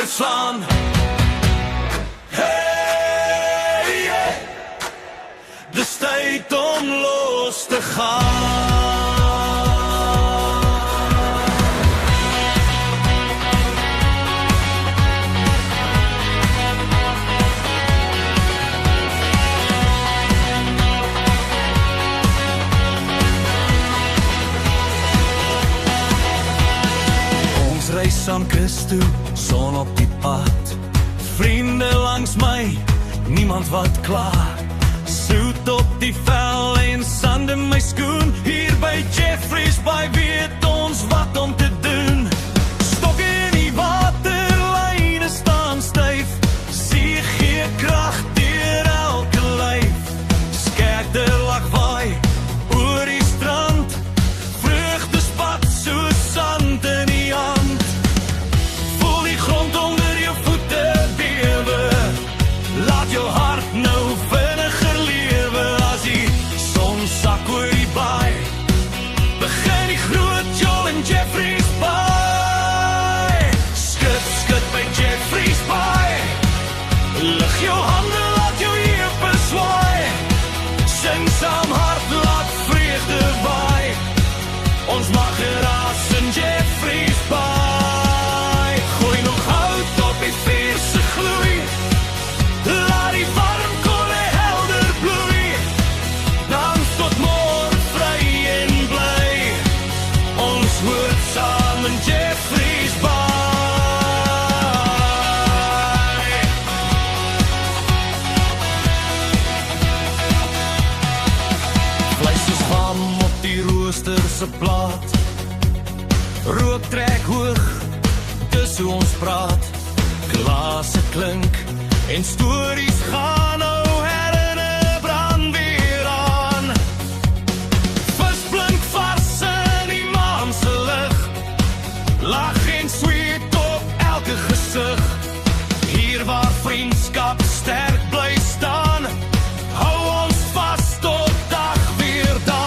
verslaan. Hey, hey, dis tyd om los te gaan. Reis aan kus toe, son op die pad. Vriende langs my, niemand wat klaar. Soet op die vel en sand in my skoen. Hier by Jeffreys Bay weet ons wat om te doen. Stok in die water, lyne staan styf. See gee krag deur elke lyf. Skerpte lag waai oor die strand. Vreugde spat soos sand in die hand. Grond onder jou voete bewe. Laat jou hart nou vinniger lewe. As die son sak oor die baai, begin die groot Joel en Jeffreys Bay. Skud, skud by Jeffreys Bay. Lig jou hande, laat jou heupe swaai. Sing saam hart, laat vreugde waai. Ons mag geraas in Jeffreys Bay. Plaat. Rook trek hoog, dis hoe ons praat. Glase klink en stories gaan nou herinner brand weer aan. Vis blink vars in die maan se lig. Lag en sweet op elke gesig. Hier waar vriendskap sterk bly staan, hou ons vas tot dag weer daan.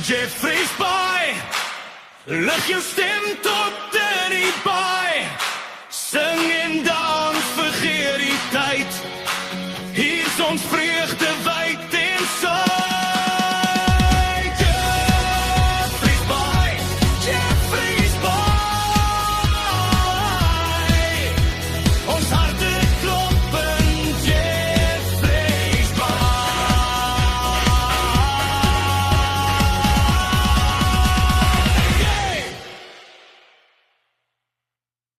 Jeffreys Bay, lig jou stem tot in die baai.